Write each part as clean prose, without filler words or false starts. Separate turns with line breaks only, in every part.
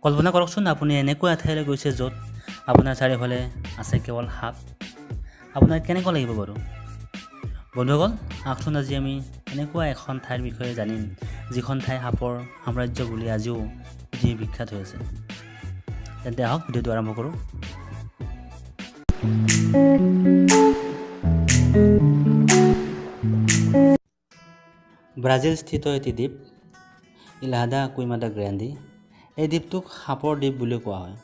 কল্পনা কৰকচোন আপুনি এনেকুৱা এঠাইলৈ গৈছে য'ত আপোনাৰ চাৰিওফালে আছে কেৱল সাপ। আপোনাৰ কেনেকুৱা লাগিব বাৰু? বন্ধুসকল, আহকচোন আজি আমি এনেকুৱা এখন ঠাইৰ বিষয়ে জানিম যিখন ঠাই সাপৰ সাম্ৰাজ্য বুলি আজিও পৃথিৱী বিখ্যাত হৈ আছে। তেন্তে আহক ভিডিঅ'টো আৰম্ভ কৰোঁ। ব্ৰাজিল স্থিত এটি দ্বীপ ইলহা দা কুইমাদা গ্ৰেণ্ডি। এই দ্বীপটোক সাপৰ দ্বীপ বুলিও কোৱা হয়।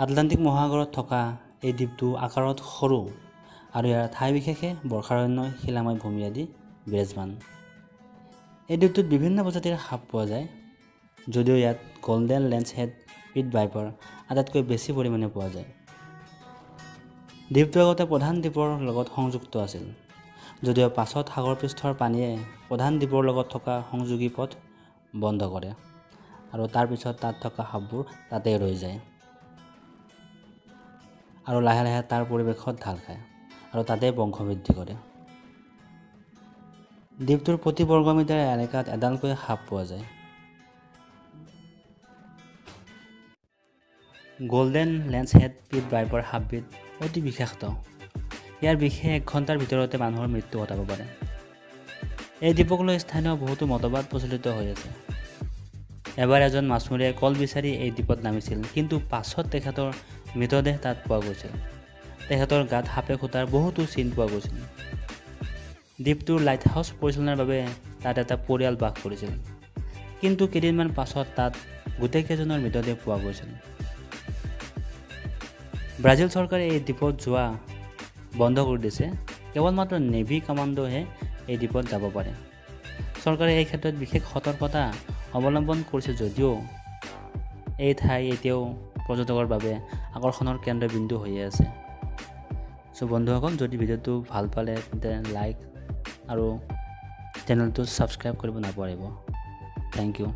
আটলাণ্টিক মহাসাগৰত থকা এই দ্বীপটো আকাৰত সৰু আৰু ইয়াৰ ঠাই বিশেষে বৰ্ষাৰণ্য, শিলাময় ভূমি আদি বিৰাজমান। এই দ্বীপটোত বিভিন্ন প্ৰজাতিৰ সাপ পোৱা যায়, যদিও ইয়াত গল্ডেন লেন্সহেড পিট ভাইপাৰ আটাইতকৈ বেছি পৰিমাণে পোৱা যায়। দ্বীপটো আগতে প্ৰধান দ্বীপৰ লগত সংযুক্ত আছিল, যদিও পাছত সাগৰ পৃষ্ঠৰ পানীয়ে প্ৰধান দ্বীপৰ লগত থকা সংযোগী পথ বন্ধ কৰে আৰু তাৰ পিছত তাত থকা সাপবোৰ তাতেই ৰৈ যায় আৰু লাহে লাহে তাৰ পৰিৱেশত ঢাল খায় আৰু তাতেই বংশবৃদ্ধি কৰে। দ্বীপটোৰ প্ৰতি বৰ্গমিটাৰ এলেকাত এডালকৈ সাপ পোৱা যায়। গল্ডেন লেন্সহেড পিট ভাইপাৰ সাপবিধ অতি বিষাক্ত। ইয়াৰ বিষে 1 ঘণ্টাৰ ভিতৰতে মানুহৰ মৃত্যু ঘটাব পাৰে। এই দ্বীপক লৈ স্থানীয় বহুতো মতবাদ প্ৰচলিত হৈ আছে। এবাৰ এজন মাছমৰীয়াই কল বিচাৰি এই দ্বীপত নামিছিল, কিন্তু পাছত তেখেতৰ মৃতদেহ তাত পোৱা গৈছিল। তেখেতৰ গাত সাপে খুটাৰ বহুতো চিন পোৱা গৈছিল। দ্বীপটোৰ লাইট হাউচ পৰিচালনাৰ বাবে তাত এটা পৰিয়াল বাস কৰিছিল, কিন্তু কেইদিনমান পাছত তাত গোটেইকেইজনৰ মৃতদেহ পোৱা গৈছিল। ব্ৰাজিল চৰকাৰে এই দ্বীপত যোৱা বন্ধ কৰি দিছে। কেৱল মাত্ৰ নেভি কমাণ্ডোহে এই দ্বীপত যাব পাৰে। চৰকাৰে এই ক্ষেত্ৰত বিশেষ সতৰ্কতা অৱলম্বন কৰিছে, যদিও এই ঠাই এতিয়াও পৰ্যটকৰ বাবে আকৰ্ষণৰ কেন্দ্ৰবিন্দু হৈয়ে আছে। বন্ধুসকল, যদি ভিডিঅ'টো ভাল পালে তেন্তে লাইক আৰু চেনেলটো ছাবস্ক্ৰাইব কৰিব নাপাহৰিব। Thank U.